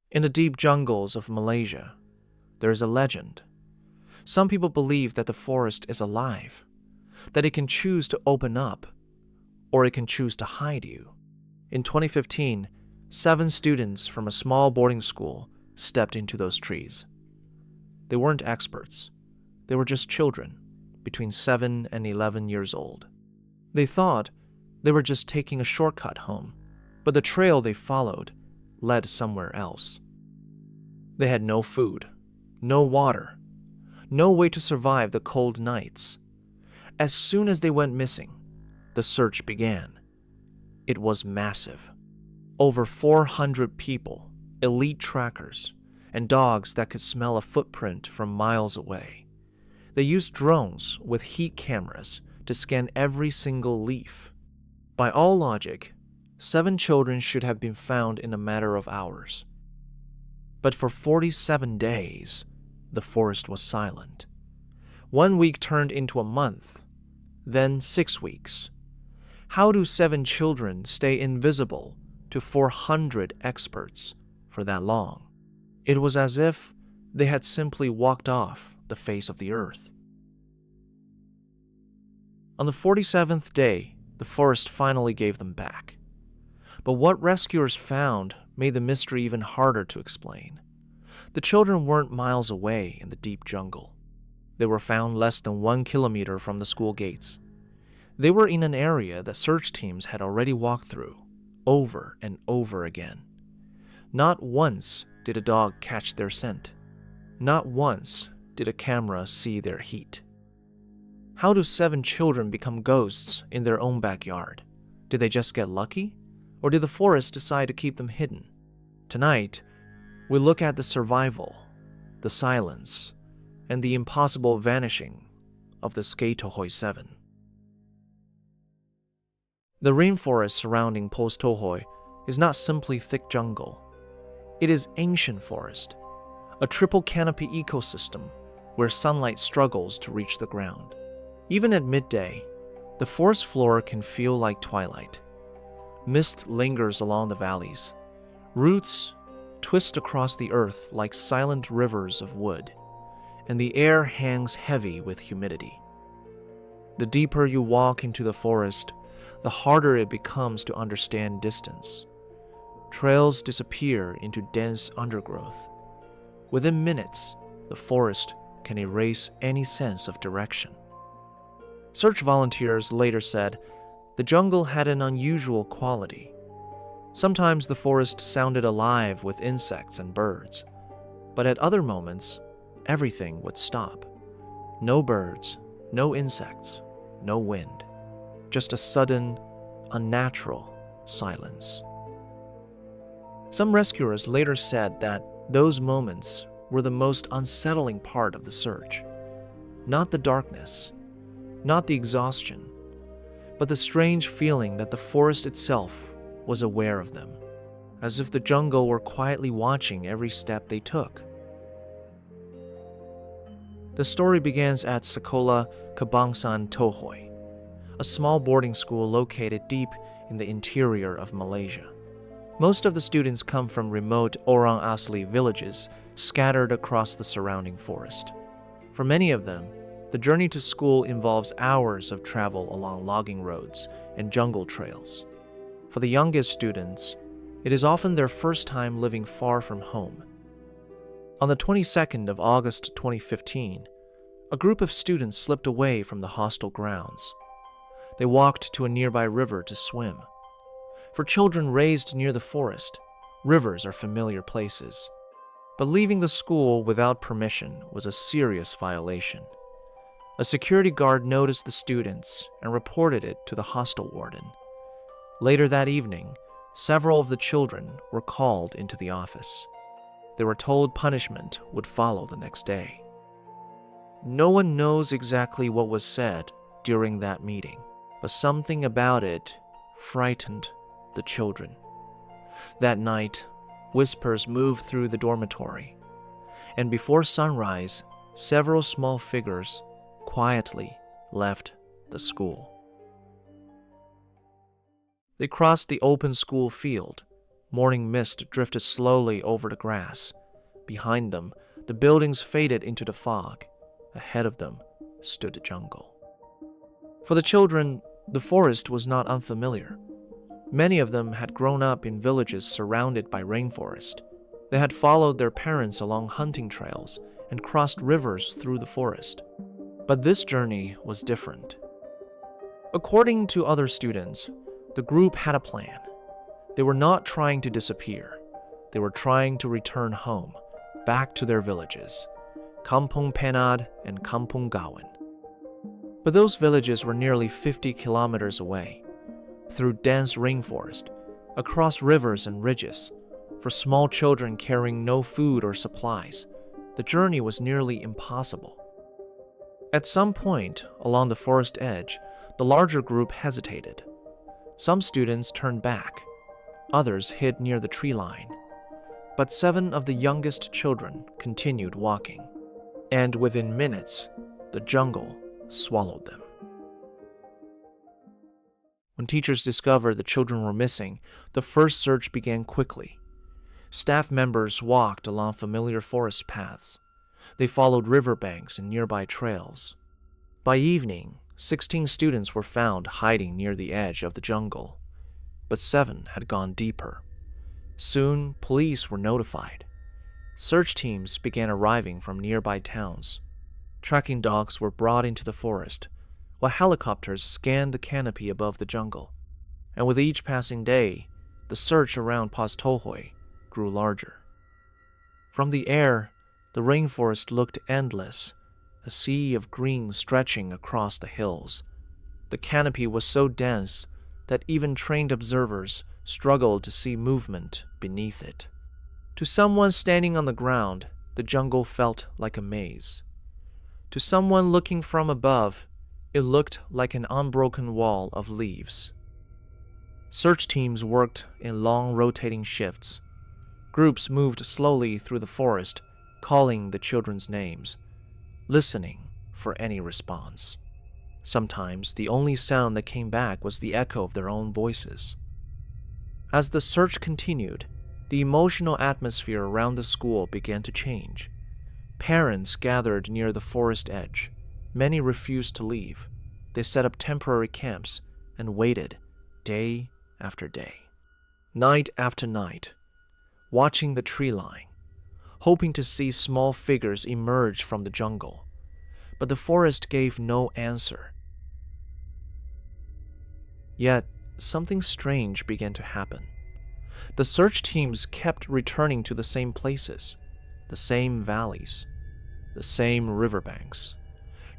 In the deep jungles of Malaysia, there is a legend. Some people believe that the forest is alive, that it can choose to open up, or it can choose to hide you. In 2015, 7 students from a small boarding school stepped into those trees. They weren't experts. They were just children, between 7 and 11 years old. They thought they were just taking a shortcut home, but the trail they followed led somewhere else. They had no food, no water, no way to survive the cold nights. As soon as they went missing, the search began. It was massive. Over 400 people, elite trackers, and dogs that could smell a footprint from miles away. They used drones with heat cameras to scan every single leaf. By all logic, 7 children should have been found in a matter of hours. But for 47 days, the forest was silent. 1 week turned into a month, then 6 weeks. How do 7 children stay invisible to 400 experts for that long? It was as if they had simply walked off the face of the earth. On the 47th day, the forest finally gave them back. But what rescuers found made the mystery even harder to explain. The children weren't miles away in the deep jungle. They were found less than 1 kilometer from the school gates. They were in an area that search teams had already walked through, over and over again. Not once did a dog catch their scent. Not once did a camera see their heat. How do 7 children become ghosts in their own backyard? Did they just get lucky? Or did the forest decide to keep them hidden? Tonight, we look at the survival, the silence, and the impossible vanishing of the Skatohoi 7. The rainforest surrounding Post Tohoi is not simply thick jungle. It is ancient forest, a triple canopy ecosystem where sunlight struggles to reach the ground. Even at midday, the forest floor can feel like twilight. Mist lingers along the valleys. Roots twist across the earth like silent rivers of wood, and the air hangs heavy with humidity. The deeper you walk into the forest, the harder it becomes to understand distance. Trails disappear into dense undergrowth. Within minutes, the forest can erase any sense of direction. Search volunteers later said the jungle had an unusual quality. Sometimes the forest sounded alive with insects and birds, but at other moments, everything would stop. No birds, no insects, no wind. Just a sudden, unnatural silence. Some rescuers later said that those moments were the most unsettling part of the search. Not the darkness, not the exhaustion, but the strange feeling that the forest itself was aware of them, as if the jungle were quietly watching every step they took. The story begins at Sekolah Kebangsaan Tohoi, a small boarding school located deep in the interior of Malaysia. Most of the students come from remote Orang Asli villages scattered across the surrounding forest. For many of them, the journey to school involves hours of travel along logging roads and jungle trails. For the youngest students, it is often their first time living far from home. On the 22nd of August 2015, a group of students slipped away from the hostel grounds. They walked to a nearby river to swim. For children raised near the forest, rivers are familiar places. But leaving the school without permission was a serious violation. A security guard noticed the students and reported it to the hostel warden. Later that evening, several of the children were called into the office. They were told punishment would follow the next day. No one knows exactly what was said during that meeting, but something about it frightened the children. That night, whispers moved through the dormitory, and before sunrise, several small figures quietly left the school. They crossed the open school field, Morning mist drifted slowly over the grass. Behind them, the buildings faded into the fog. Ahead of them stood the jungle. For the children, the forest was not unfamiliar. Many of them had grown up in villages surrounded by rainforest. They had followed their parents along hunting trails and crossed rivers through the forest. But this journey was different. According to other students, the group had a plan. They were not trying to disappear. They were trying to return home, back to their villages, Kampung Penad and Kampung Gawan. But those villages were nearly 50 kilometers away, through dense rainforest, across rivers and ridges. For small children carrying no food or supplies, the journey was nearly impossible. At some point along the forest edge, the larger group hesitated. Some students turned back. Others hid near the tree line. But 7 of the youngest children continued walking. And within minutes, the jungle swallowed them. When teachers discovered the children were missing, the first search began quickly. Staff members walked along familiar forest paths. They followed riverbanks and nearby trails. By evening, 16 students were found hiding near the edge of the jungle, but 7 had gone deeper. Soon, police were notified. Search teams began arriving from nearby towns. Tracking dogs were brought into the forest, while helicopters scanned the canopy above the jungle. And with each passing day, the search around Posthohoi grew larger. From the air, the rainforest looked endless, a sea of green stretching across the hills. The canopy was so dense that even trained observers struggled to see movement beneath it. To someone standing on the ground, the jungle felt like a maze. To someone looking from above, it looked like an unbroken wall of leaves. Search teams worked in long rotating shifts. Groups moved slowly through the forest, calling the children's names, listening for any response. Sometimes the only sound that came back was the echo of their own voices. As the search continued, the emotional atmosphere around the school began to change. Parents gathered near the forest edge. Many refused to leave. They set up temporary camps and waited day after day, night after night, watching the tree line, hoping to see small figures emerge from the jungle. But the forest gave no answer. Yet, something strange began to happen. The search teams kept returning to the same places, the same valleys, the same riverbanks.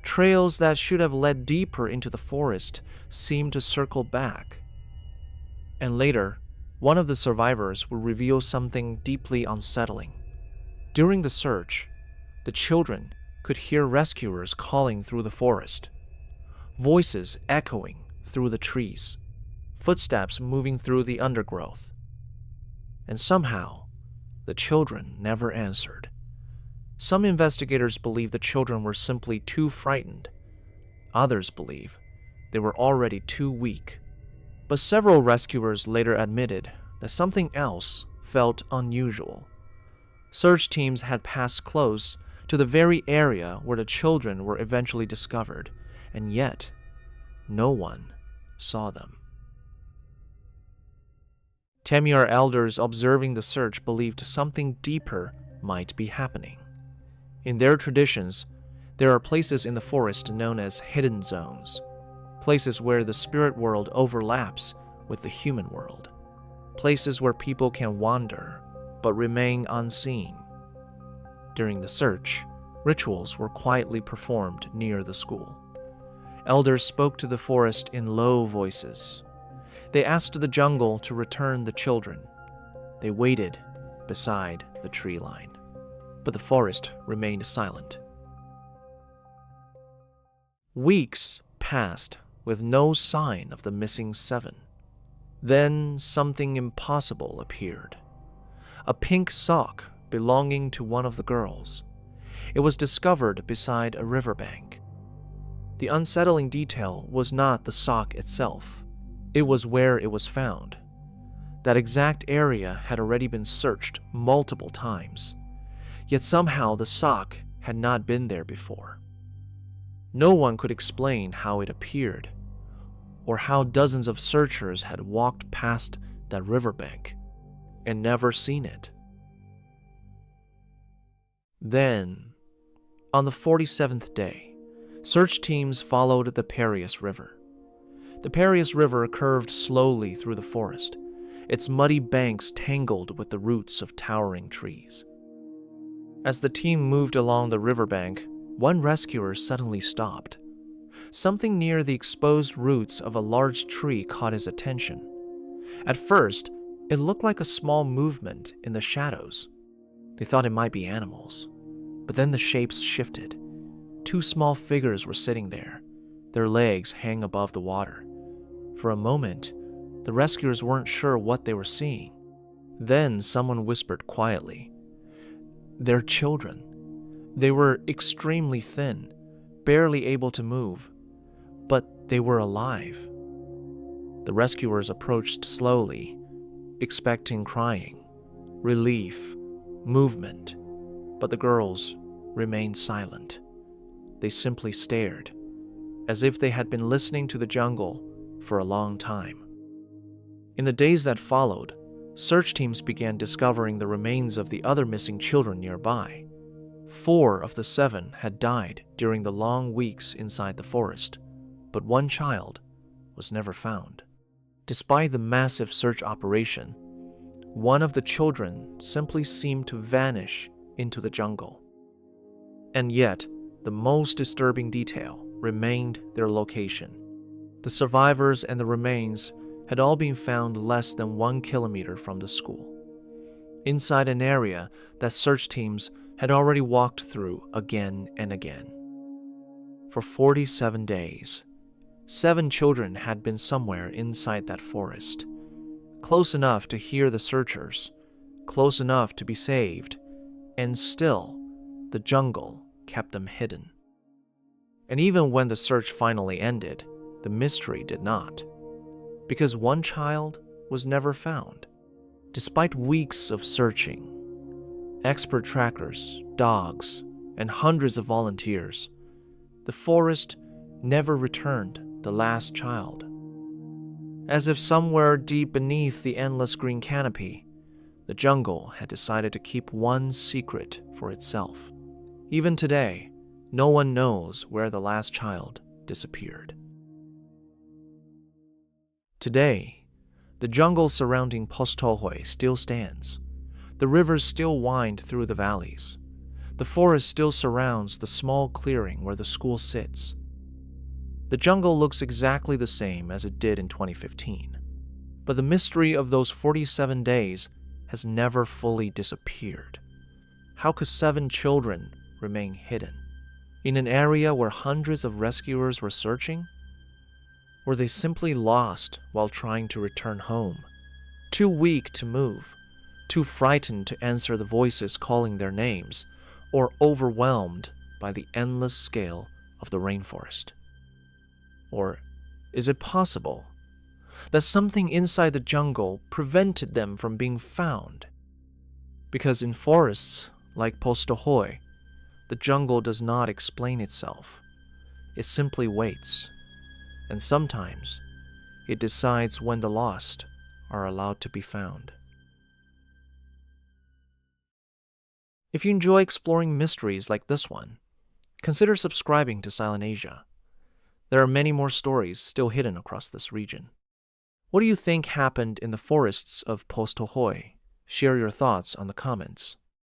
Trails that should have led deeper into the forest seemed to circle back. And later, one of the survivors would reveal something deeply unsettling. During the search, the children could hear rescuers calling through the forest, voices echoing through the trees, footsteps moving through the undergrowth. And somehow, the children never answered. Some investigators believe the children were simply too frightened. Others believe they were already too weak. But several rescuers later admitted that something else felt unusual. Search teams had passed close to the very area where the children were eventually discovered, and yet no one saw them. Tamir elders observing the search believed something deeper might be happening. In their traditions, there are places in the forest known as hidden zones, places where the spirit world overlaps with the human world, places where people can wander but remain unseen. During the search, rituals were quietly performed near the school. Elders spoke to the forest in low voices. They asked the jungle to return the children. They waited beside the tree line, but the forest remained silent. Weeks passed with no sign of the missing 7. Then something impossible appeared. A pink sock belonging to one of the girls. It was discovered beside a riverbank. The unsettling detail was not the sock itself. It was where it was found. That exact area had already been searched multiple times, yet somehow the sock had not been there before. No one could explain how it appeared, or how dozens of searchers had walked past that riverbank and never seen it. Then, on the 47th day, search teams followed the Parias River. The Parias River curved slowly through the forest, its muddy banks tangled with the roots of towering trees. As the team moved along the riverbank, one rescuer suddenly stopped. Something near the exposed roots of a large tree caught his attention. At first, it looked like a small movement in the shadows. They thought it might be animals, but then the shapes shifted. Two small figures were sitting there, their legs hang above the water. For a moment, the rescuers weren't sure what they were seeing. Then someone whispered quietly, "They're children." They were extremely thin, barely able to move, but they were alive. The rescuers approached slowly, expecting crying, relief, movement, but the girls remained silent. They simply stared, as if they had been listening to the jungle for a long time. In the days that followed, search teams began discovering the remains of the other missing children nearby. 4 of the 7 had died during the long weeks inside the forest, but one child was never found. Despite the massive search operation, one of the children simply seemed to vanish into the jungle. And yet, the most disturbing detail remained their location. The survivors and the remains had all been found less than 1 kilometer from the school, inside an area that search teams had already walked through again and again. For 47 days, 7 children had been somewhere inside that forest, close enough to hear the searchers, close enough to be saved, and still, the jungle kept them hidden. And even when the search finally ended, the mystery did not, because one child was never found. Despite weeks of searching, expert trackers, dogs, and hundreds of volunteers, the forest never returned the last child. As if somewhere deep beneath the endless green canopy, the jungle had decided to keep one secret for itself. Even today, no one knows where the last child disappeared. Today, the jungle surrounding Posttohoi still stands. The rivers still wind through the valleys. The forest still surrounds the small clearing where the school sits. The jungle looks exactly the same as it did in 2015, but the mystery of those 47 days has never fully disappeared. How could 7 children remain hidden in an area where hundreds of rescuers were searching? Were they simply lost while trying to return home, too weak to move, too frightened to answer the voices calling their names, or overwhelmed by the endless scale of the rainforest? Or is it possible that something inside the jungle prevented them from being found? Because in forests like Posttohoi, the jungle does not explain itself. It simply waits, and sometimes it decides when the lost are allowed to be found. If you enjoy exploring mysteries like this one, consider subscribing to Silent Asia. There are many more stories still hidden across this region. What do you think happened in the forests of Posttohoi? Share your thoughts on the comments.